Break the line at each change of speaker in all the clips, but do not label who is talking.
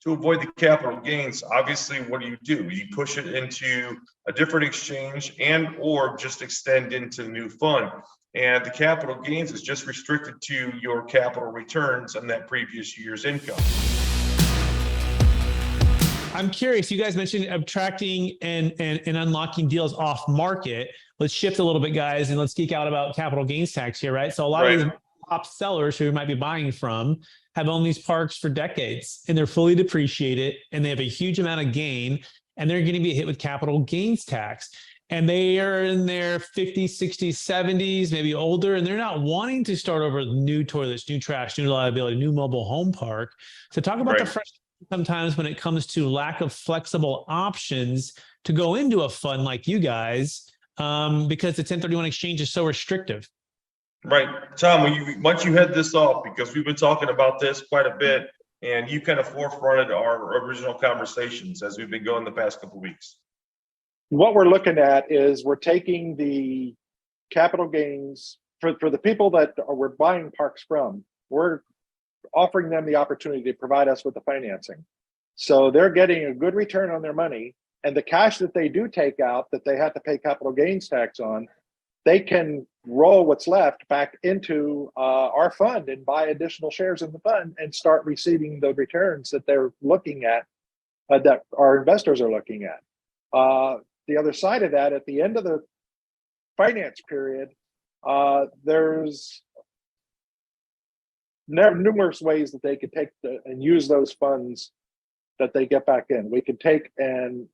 To avoid the capital gains, obviously, what do? You push it into a different exchange and or just extend into the new fund. And the capital gains is just restricted to your capital returns on that previous year's income.
I'm curious, you guys mentioned abstracting and unlocking deals off market. Let's shift a little bit, guys, and let's geek out about capital gains tax here, right? So a lot of these top sellers who you might be buying from have owned these parks for decades, and they're fully depreciated, and they have a huge amount of gain, and they're going to be hit with capital gains tax. And they are in their 50s, 60s, 70s, maybe older, and they're not wanting to start over with new toilets, new trash, new liability, new mobile home park. So talk about the frustration sometimes when it comes to lack of flexible options to go into a fund like you guys, because the 1031 exchange is so restrictive.
Right. Tom, once you head this off, because we've been talking about this quite a bit, and you kind of forefronted our original conversations as we've been going the past couple of weeks.
What we're looking at is we're taking the capital gains for the people that we're buying parks from. We're offering them the opportunity to provide us with the financing. So they're getting a good return on their money, and the cash that they do take out that they have to pay capital gains tax on, they can roll what's left back into our fund and buy additional shares in the fund and start receiving the returns that they're looking at, that our investors are looking at. The other side of that, at the end of the finance period, there's numerous ways that they could take and use those funds that they get back in. We could take, and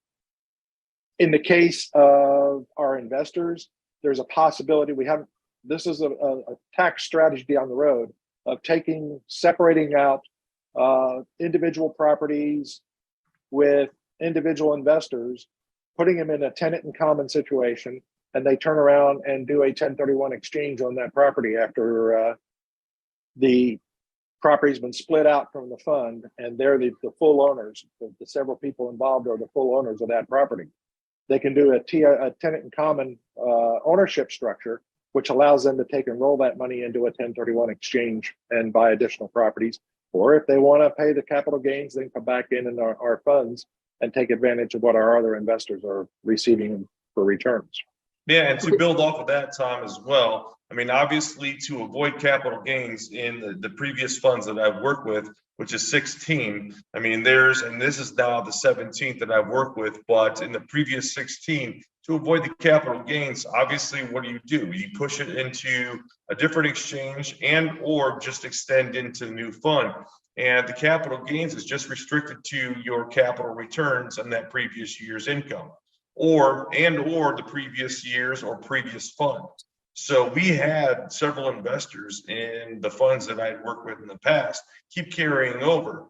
in the case of our investors, there's a possibility this is a tax strategy down the road of separating out individual properties with individual investors, putting them in a tenant in common situation, and they turn around and do a 1031 exchange on that property after the property's been split out from the fund, and they're the full owners. The several people involved are the full owners of that property. They can do a tenant in common ownership structure, which allows them to take and roll that money into a 1031 exchange and buy additional properties. Or if they want to pay the capital gains, they can come back in our funds and take advantage of what our other investors are receiving for returns.
Yeah, and to build off of that, Tom, as well, I mean, obviously, to avoid capital gains in the previous funds that I've worked with, which is 16, I mean, and this is now the 17th that I've worked with, but in the previous 16, to avoid the capital gains, obviously, what do? You push it into a different exchange and or just extend into the new fund. And the capital gains is just restricted to your capital returns on that previous year's income, or the previous year's or previous fund. So we had several investors in the funds that I'd worked with in the past keep carrying over.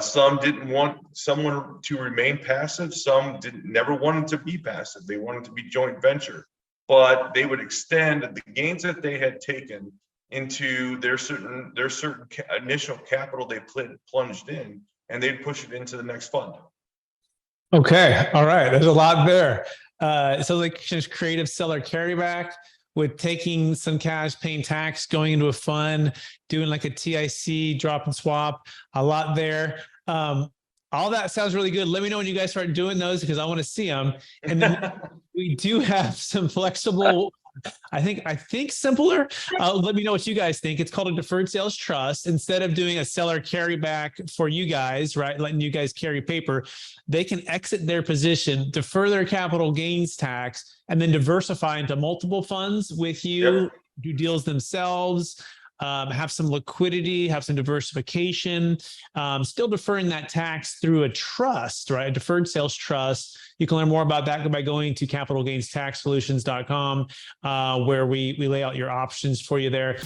Some didn't want someone to remain passive. Some never wanted to be passive. They wanted to be joint venture, but they would extend the gains that they had taken into their certain initial capital they plunged in, and they'd push it into the next fund.
Okay. All right. There's a lot there. So like just creative seller carryback with taking some cash, paying tax, going into a fund, doing like a TIC drop and swap, a lot there. All that sounds really good. Let me know when you guys start doing those, because I want to see them. And then we do have some flexible, I think simpler. Let me know what you guys think. It's called a deferred sales trust. Instead of doing a seller carryback for you guys, right, letting you guys carry paper, they can exit their position, defer their capital gains tax, and then diversify into multiple funds with you, do deals themselves, have some liquidity, have some diversification, still deferring that tax through a trust, right? A deferred sales trust. You can learn more about that by going to capitalgainstaxsolutions.com, where we lay out your options for you there.